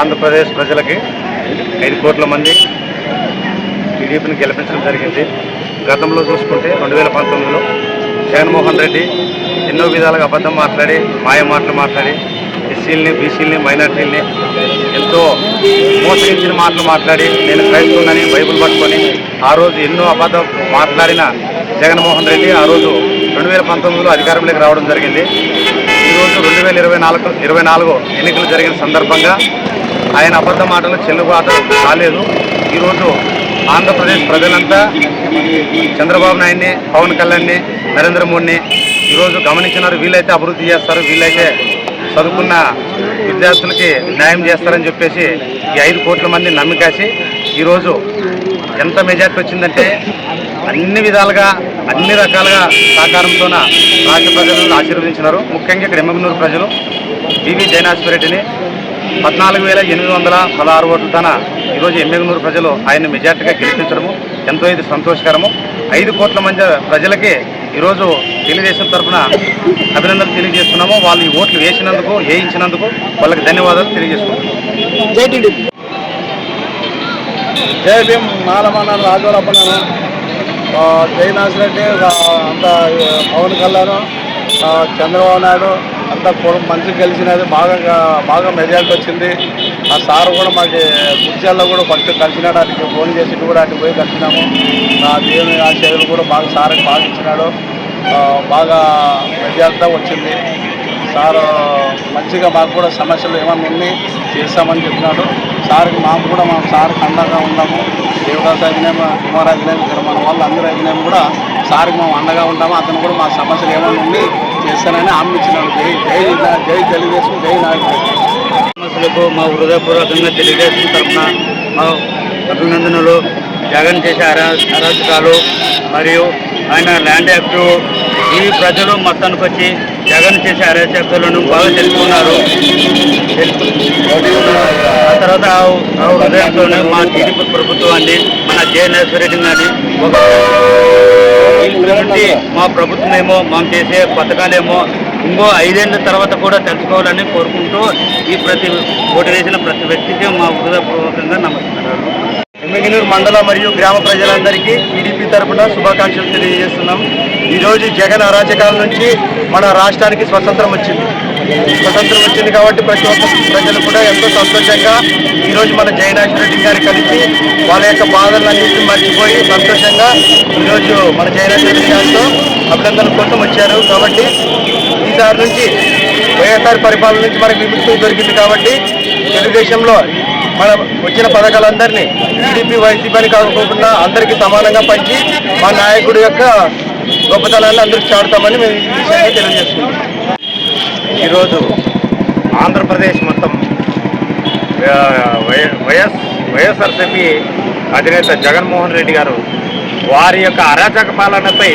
ఆంధ్రప్రదేశ్ ప్రజలకి 5 కోట్ల మంది టీడీపీని గెలిపించడం జరిగింది. గతంలో చూసుకుంటే 2019లో జగన్మోహన్ రెడ్డి ఎన్నో విధాలుగా అబద్ధం మాట్లాడి మాయ మాటలు మాట్లాడి ఎస్సీలని, బీసీలని, మైనార్టీలని ఎంతో మోసగించిన మాటలు మాట్లాడి నేను క్రైస్తవునని బైబిల్ పట్టుకొని ఆ రోజు ఎన్నో అబద్ధం మాట్లాడిన జగన్మోహన్ రెడ్డి ఆ రోజు 2019లో అధికారంలోకి రావడం జరిగింది. ఈరోజు 2024 ఎన్నికలు జరిగిన సందర్భంగా ఆయన అబద్ధ మాటలు చెల్లుబాటు కాలేదు. ఈరోజు ఆంధ్రప్రదేశ్ ప్రజలంతా చంద్రబాబు నాయుడిని, పవన్ కళ్యాణ్ని, నరేంద్ర మోడీని ఈరోజు గమనించినారు. వీళ్ళైతే అభివృద్ధి చేస్తారు, వీళ్ళైతే చదువుకున్న విద్యార్థులకి న్యాయం చేస్తారని చెప్పేసి ఈ 5 కోట్ల మంది నమ్మికేసి ఈరోజు ఎంత మెజార్టీ వచ్చిందంటే అన్ని విధాలుగా అన్ని రకాలుగా సహకారంతో రాష్ట్ర ప్రజలను ఆశీర్వదించినారు. ముఖ్యంగా ఇక్కడ ఎమ్మెగనూరు ప్రజలు బివి జయనాశ్వరెడ్డిని 14,816 ఓట్లతోన ఈరోజు ఎమ్మెగనూరు ప్రజలు ఆయన మెజార్టీగా గెలిపించడము ఎంతో ఇది సంతోషకరము. 5 కోట్ల మంది ప్రజలకి ఈరోజు తెలుగుదేశం తరఫున అభినందనలు తెలియజేస్తున్నాము. వాళ్ళు ఈ ఓట్లు వేసినందుకు, వేయించినందుకు వాళ్ళకి ధన్యవాదాలు తెలియజేస్తున్నాము. జై భీమ్. మాలమన్న రాజవరప్పన్నాను, జయనాశ్రెడ్డి అంతా, పవన్ కళ్యాణ్, చంద్రబాబు నాయుడు అంతా మంచిగా గెలిచినది. బాగా మెజార్టీ వచ్చింది. ఆ సార్ కూడా మాకు కుర్చాల్లో కూడా ఫస్ట్ కలిసినాడు. అటు ఫోన్ చేసి కూడా అటు పోయి కలిసినాము. దేవుని ఆశయాలు కూడా సార్కి బాగా ఇచ్చినాడు. బాగా మెజార్టీ వచ్చింది. సార్ మంచిగా మాకు కూడా సమస్యలు ఏమన్నా ఉన్నాయి చేస్తామని చెప్పినాడు. సార్కి మా సార్కి అండగా ఉన్నాము. దేవదాస్ అభినయం, కుమార్ అభినయం, ఇక్కడ మన వాళ్ళు అందరూ అభినయం కూడా సార్కి మేము అండగా ఉంటాము. అతను కూడా మా సమస్యలు ఏమైనా ఉండి చేస్తానని హామీ ఇచ్చినాడు. జై తెలుగుదేశం, జై నాయకుడు. సమస్యలకు మా హృదయపూర్వకంగా తెలుగుదేశం తరఫున మా అభినందనలు. జగన్ చేసే అరాచకాలు మరియు ఆయన ల్యాండ్ యాక్ట్ ఈ ప్రజలు మొత్తానికి వచ్చి జగన్ చేసే అరాచకాలను బాగా తెలుసుకున్నారు. ఆ తర్వాత ఆ హృదయంతోనే మా టీడీపీ ప్రభుత్వాన్ని, మన జయనాశ్వరెడ్డి కానీ మా ప్రభుత్వం ఏమో మనం చేసే పథకాలేమో ఇంకో 5 ఏళ్ళ తర్వాత కూడా తెలుసుకోవాలని కోరుకుంటూ ఓటు వేసిన ప్రతి వ్యక్తికి మా హృదయపూర్వకంగా నమస్కారాలు. ఎమ్మెగనూరు మండల మరియు గ్రామ ప్రజలందరికీ టీడీపీ తరఫున శుభాకాంక్షలు తెలియజేస్తున్నాం. ఈరోజు జగన్ అరాచకాల నుంచి మన రాష్ట్రానికి స్వతంత్రం వచ్చింది కాబట్టి ప్రతి ఒక్క ప్రజలు కూడా ఎంతో సంతోషంగా ఈరోజు మన జయనాశ్వరెడ్డి గారిని కలిసి వాళ్ళ యొక్క బాధలన్నింటినీ మర్చిపోయి సంతోషంగా ఈరోజు మన జయనాశ్వరెడ్డి గారితో అభినందనల కోసం వచ్చారు. కాబట్టి ఈసారి నుంచి వైఎస్ఆర్ పరిపాలన నుంచి మనకు విముక్తి దొరికింది. కాబట్టి తెలుగుదేశంలో మన వచ్చిన పథకాలందరినీ టీడీపీ, వైసీపీని కాకుండా అందరికీ సమానంగా పంచి మా నాయకుడి యొక్క గొప్పతనాన్ని అందరికీ చాటుతామని మేము ఈ విషయంగా తెలియజేస్తున్నాం. ఈరోజు ఆంధ్రప్రదేశ్ మొత్తం వైఎస్ఆర్సీపీ అధినేత జగన్మోహన్ రెడ్డి గారు వారి యొక్క అరాచక పాలనపై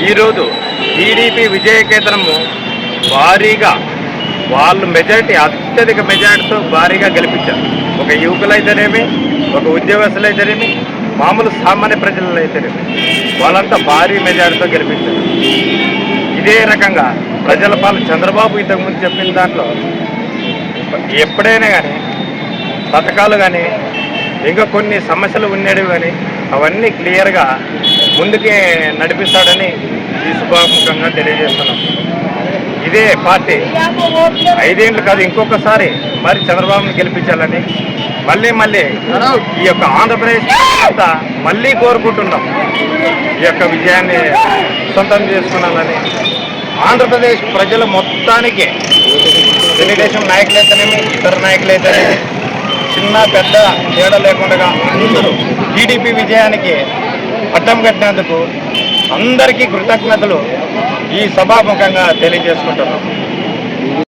ఈరోజు టీడీపీ విజయకేతనము భారీగా వాళ్ళు అత్యధిక మెజార్టీతో భారీగా గెలిపించారు. ఒక యువకులైతేనేమి, ఒక ఉద్యోగస్తులైతేనేమి, మామూలు సామాన్య ప్రజలు అయితేనేమి వాళ్ళంతా భారీ మెజార్టీతో గెలిపించారు. ఇదే రకంగా ప్రజల పాలన చంద్రబాబు ఇంతకుముందు చెప్పిన దాంట్లో ఎప్పుడైనా కానీ పథకాలు కానీ ఇంకా కొన్ని సమస్యలు ఉండేవి కానీ అవన్నీ క్లియర్గా ముందుకే నడిపిస్తాడని ఈ శుభాముఖంగా తెలియజేస్తున్నాం. ఇదే పార్టీ 5 ఏళ్ళు కాదు ఇంకొకసారి మరి చంద్రబాబుని గెలిపించాలని మళ్ళీ ఈ యొక్క ఆంధ్రప్రదేశ్ అంతా మళ్ళీ కోరుకుంటున్నాం. ఈ యొక్క విజయాన్ని సొంతం చేసుకున్నానని ఆంధ్రప్రదేశ్ ప్రజల మొత్తానికి తెలుగుదేశం నాయకులైతేనేమి, ఇతర నాయకులైతేనేమి, చిన్న పెద్ద తేడా లేకుండా అందరూ టీడీపీ విజయానికి పట్టం కట్టినందుకు అందరికీ కృతజ్ఞతలు ఈ సభాముఖంగా తెలియజేసుకుంటున్నాం.